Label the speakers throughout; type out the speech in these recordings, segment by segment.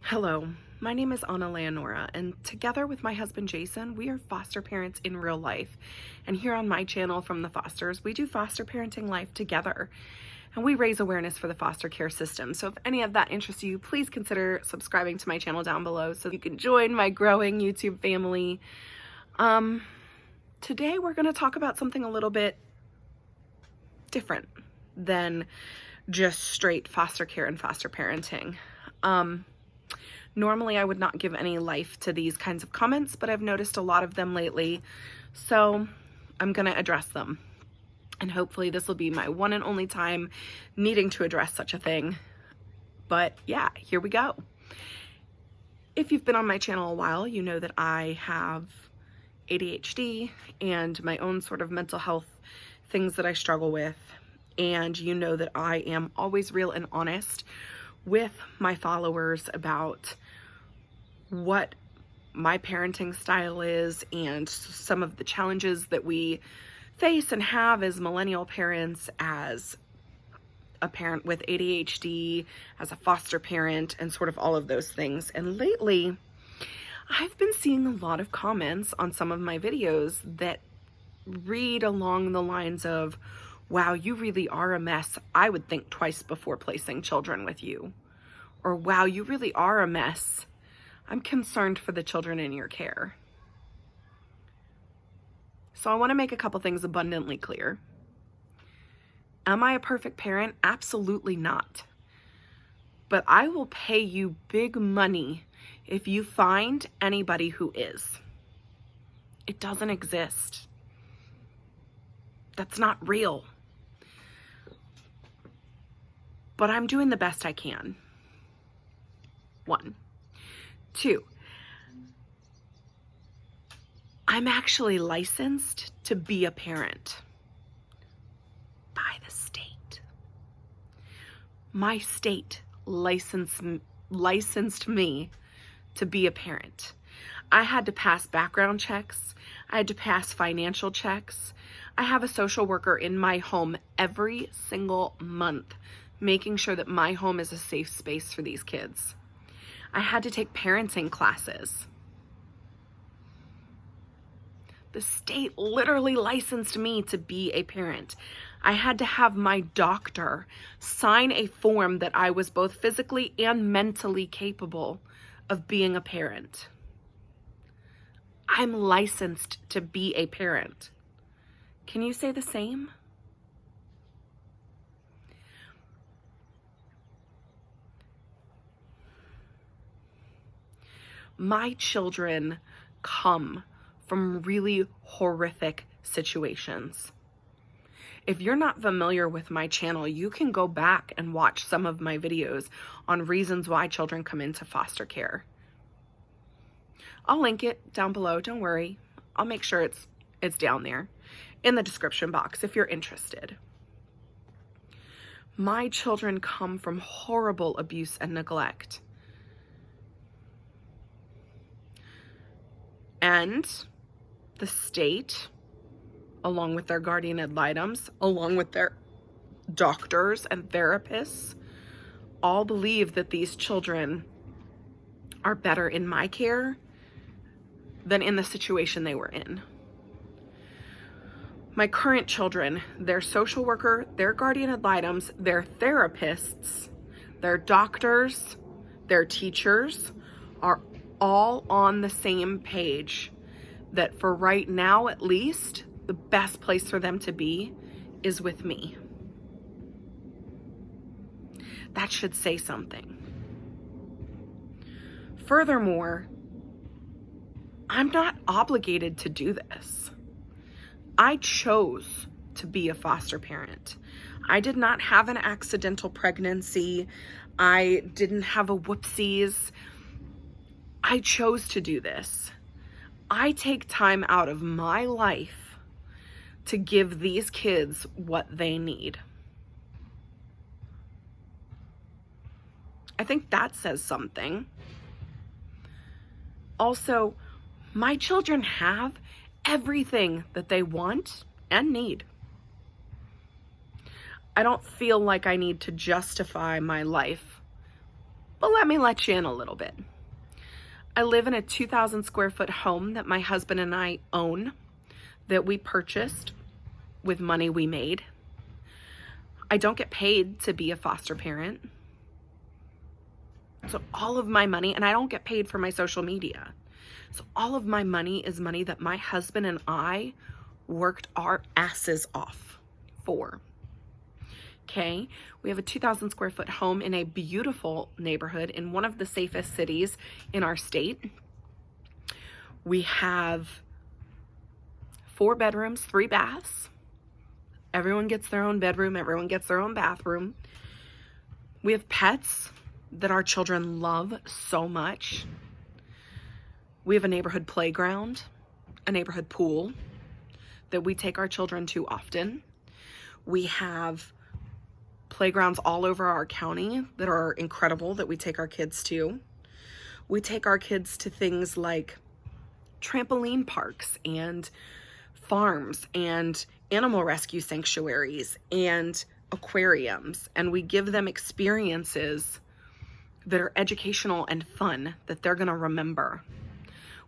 Speaker 1: Hello, my name is Anna Leonora, and together with my husband Jason, we are foster parents in real life. And here on my channel, From the Fosters, we do foster parenting life together. And we raise awareness for the foster care system. So if any of that interests you, please consider subscribing to my channel down below so you can join my growing YouTube family. Today we're going to talk about something a little bit different than just straight foster care and foster parenting. Normally I would not give any life to these kinds of comments, but I've noticed a lot of them lately, so I'm going to address them. And hopefully this will be my one and only time needing to address such a thing. But yeah, here we go. If you've been on my channel a while, you know that I have ADHD and my own sort of mental health things that I struggle with. And you know that I am always real and honest with my followers about what my parenting style is and some of the challenges that we face and have as millennial parents, as a parent with ADHD, as a foster parent, and sort of all of those things. And lately, I've been seeing a lot of comments on some of my videos that read along the lines of, wow, you really are a mess. I would think twice before placing children with you. Or, wow, you really are a mess. I'm concerned for the children in your care. So I want to make a couple things abundantly clear. Am I a perfect parent? Absolutely not. But I will pay you big money if you find anybody who is. It doesn't exist. That's not real. But I'm doing the best I can. 1. 2, I'm actually licensed to be a parent by the state. My state licensed me to be a parent. I had to pass background checks. I had to pass financial checks. I have a social worker in my home every single month, making sure that my home is a safe space for these kids. I had to take parenting classes. The state literally licensed me to be a parent. I had to have my doctor sign a form that I was both physically and mentally capable of being a parent. I'm licensed to be a parent. Can you say the same? My children come from really horrific situations. If you're not familiar with my channel, you can go back and watch some of my videos on reasons why children come into foster care. I'll link it down below, don't worry. I'll make sure it's down there in the description box if you're interested. My children come from horrible abuse and neglect. And the state, along with their guardian ad litems, along with their doctors and therapists, all believe that these children are better in my care than in the situation they were in. My current children, their social worker, their guardian ad litems, their therapists, their doctors, their teachers are all on the same page that for right now, at least, the best place for them to be is with me. That should say something. Furthermore, I'm not obligated to do this. I chose to be a foster parent. I did not have an accidental pregnancy. I didn't have a whoopsies. I chose to do this. I take time out of my life to give these kids what they need. I think that says something. Also, my children have everything that they want and need. I don't feel like I need to justify my life But let me let you in a little bit. I live in a 2,000 square foot home that my husband and I own, that we purchased with money we made. I don't get paid to be a foster parent. So all of my money, and I don't get paid for my social media. So all of my money is money that my husband and I worked our asses off for. Okay, we have a 2,000 square foot home in a beautiful neighborhood in one of the safest cities in our state. We have 4 bedrooms, 3 baths. Everyone gets their own bedroom, everyone gets their own bathroom. We have pets that our children love so much. We have a neighborhood playground, a neighborhood pool that we take our children to often. We have playgrounds all over our county that are incredible that we take our kids to. We take our kids to things like trampoline parks and farms and animal rescue sanctuaries and aquariums, and we give them experiences that are educational and fun that they're going to remember.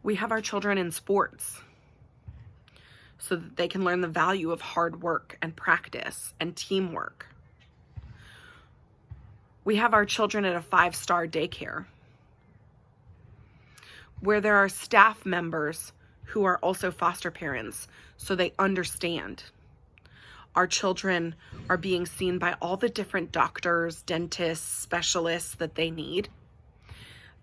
Speaker 1: We have our children in sports so that they can learn the value of hard work and practice and teamwork. We have our children at a 5-star daycare where there are staff members who are also foster parents, so they understand. Our children are being seen by all the different doctors, dentists, specialists that they need.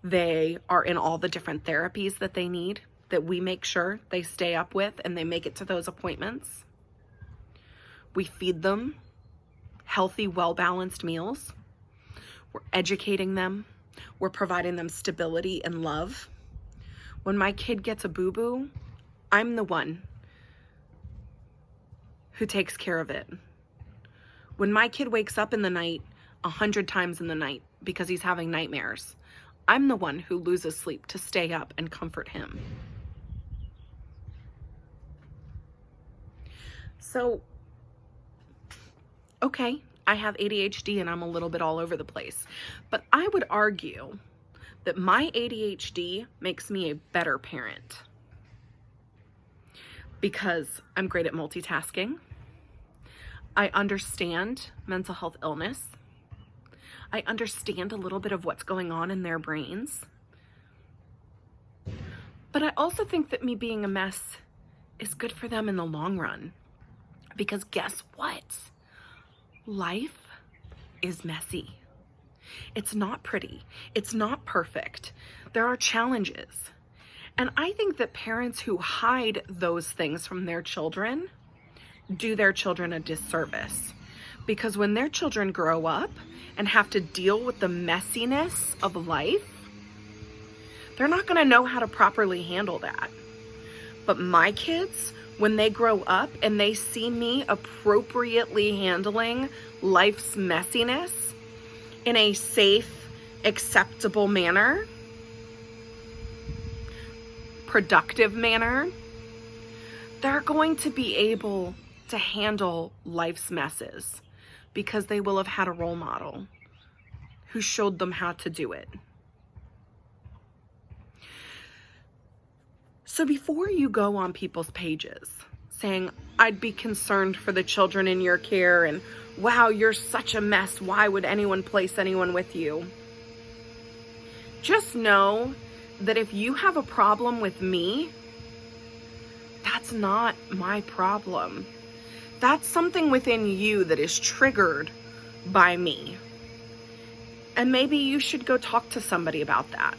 Speaker 1: They are in all the different therapies that they need, that we make sure they stay up with and they make it to those appointments. We feed them healthy, well-balanced meals. We're educating them. We're providing them stability and love. When my kid gets a boo-boo, I'm the one who takes care of it. When my kid wakes up in the night 100 times in the night because he's having nightmares, I'm the one who loses sleep to stay up and comfort him. So, okay, I have ADHD and I'm a little bit all over the place, but I would argue that my ADHD makes me a better parent because I'm great at multitasking. I understand mental health illness. I understand a little bit of what's going on in their brains. But I also think that me being a mess is good for them in the long run. Because guess what? Life is messy. It's not pretty. It's not perfect. There are challenges. And I think that parents who hide those things from their children do their children a disservice. Because when their children grow up and have to deal with the messiness of life, they're not going to know how to properly handle that. But my kids, when they grow up and they see me appropriately handling life's messiness in a safe, acceptable manner, productive manner, they're going to be able to handle life's messes because they will have had a role model who showed them how to do it. So before you go on people's pages saying, I'd be concerned for the children in your care, and wow, you're such a mess, why would anyone place anyone with you? Just know that if you have a problem with me, that's not my problem. That's something within you that is triggered by me. And maybe you should go talk to somebody about that.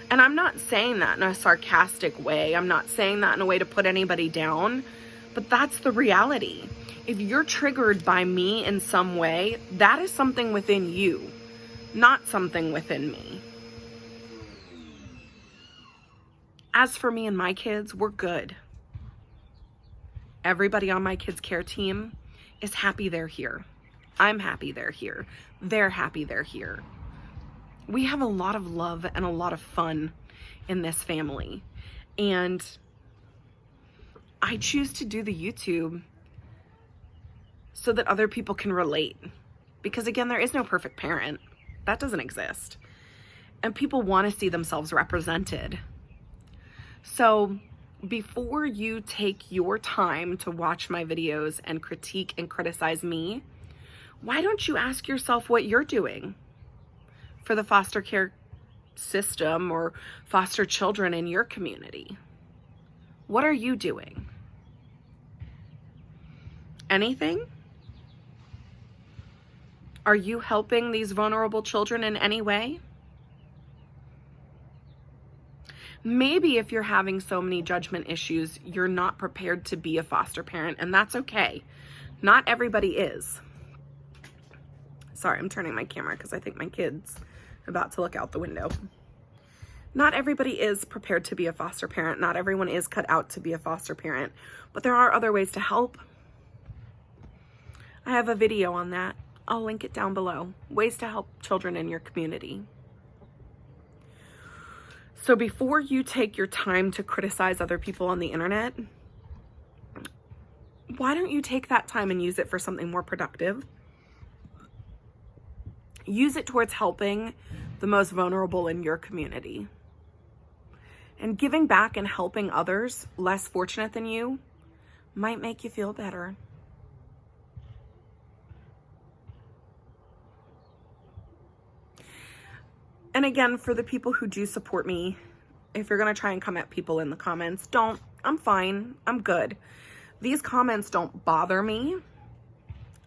Speaker 1: And I'm not saying that in a sarcastic way. I'm not saying that in a way to put anybody down, but that's the reality. If you're triggered by me in some way, that is something within you, not something within me. As for me and my kids, we're good. Everybody on my kids' care team is happy they're here. I'm happy they're here. They're happy they're here. We have a lot of love and a lot of fun in this family. And I choose to do the YouTube so that other people can relate. Because again, there is no perfect parent. That doesn't exist. And people want to see themselves represented. So before you take your time to watch my videos and critique and criticize me, why don't you ask yourself what you're doing for the foster care system or foster children in your community? What are you doing? Anything? Are you helping these vulnerable children in any way? Maybe if you're having so many judgment issues, you're not prepared to be a foster parent, and that's okay. Not everybody is. Sorry, I'm turning my camera because I think my kid's about to look out the window. Not everybody is prepared to be a foster parent. Not everyone is cut out to be a foster parent, but there are other ways to help. I have a video on that. I'll link it down below. Ways to help children in your community. So before you take your time to criticize other people on the internet, why don't you take that time and use it for something more productive? Use it towards helping the most vulnerable in your community. And giving back and helping others less fortunate than you might make you feel better. And again, for the people who do support me, if you're going to try and come at people in the comments, don't. I'm fine. I'm good. These comments don't bother me.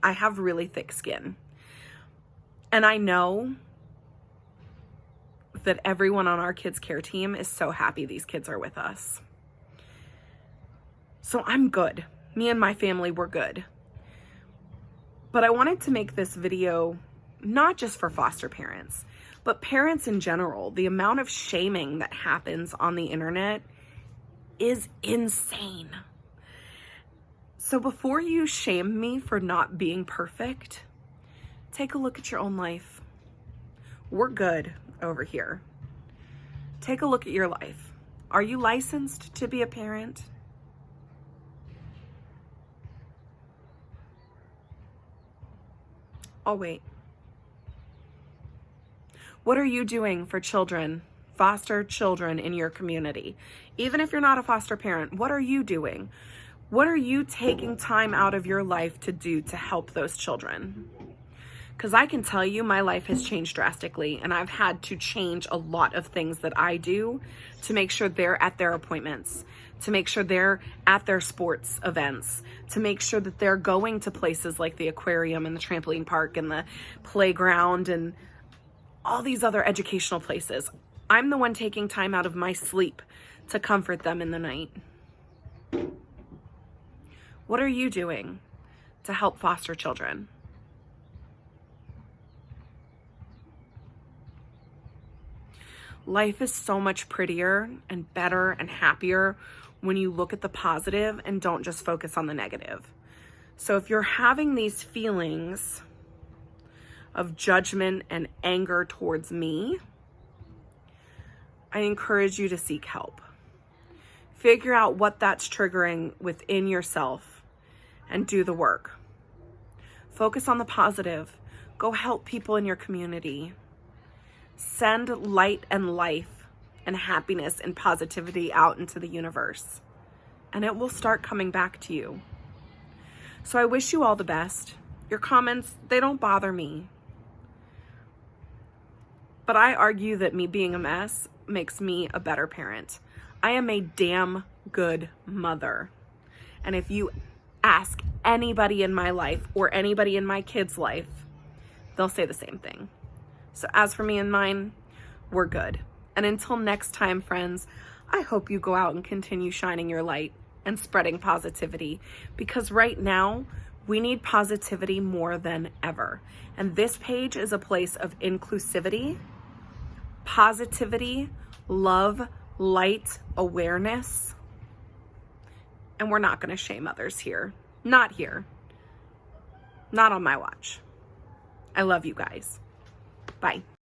Speaker 1: I have really thick skin. And I know that everyone on our kids' care team is so happy these kids are with us. So I'm good. Me and my family, we're good. But I wanted to make this video not just for foster parents, but parents in general. The amount of shaming that happens on the internet is insane. So before you shame me for not being perfect, take a look at your own life. We're good over here. Take a look at your life. Are you licensed to be a parent? I'll wait. What are you doing for children, foster children in your community? Even if you're not a foster parent, what are you doing? What are you taking time out of your life to do to help those children? Because I can tell you my life has changed drastically, and I've had to change a lot of things that I do to make sure they're at their appointments, to make sure they're at their sports events, to make sure that they're going to places like the aquarium and the trampoline park and the playground and all these other educational places. I'm the one taking time out of my sleep to comfort them in the night. What are you doing to help foster children? Life is so much prettier and better and happier when you look at the positive and don't just focus on the negative. So if you're having these feelings of judgment and anger towards me, I encourage you to seek help. Figure out what that's triggering within yourself and do the work. Focus on the positive. Go help people in your community. Send light and life and happiness and positivity out into the universe, and it will start coming back to you. So I wish you all the best. Your comments, they don't bother me. But I argue that me being a mess makes me a better parent. I am a damn good mother. And if you ask anybody in my life or anybody in my kids' life, they'll say the same thing. So as for me and mine, we're good. And until next time, friends, I hope you go out and continue shining your light and spreading positivity, because right now we need positivity more than ever. And this page is a place of inclusivity, positivity, love, light, awareness. And we're not going to shame others here. Not here. Not on my watch. I love you guys. Bye.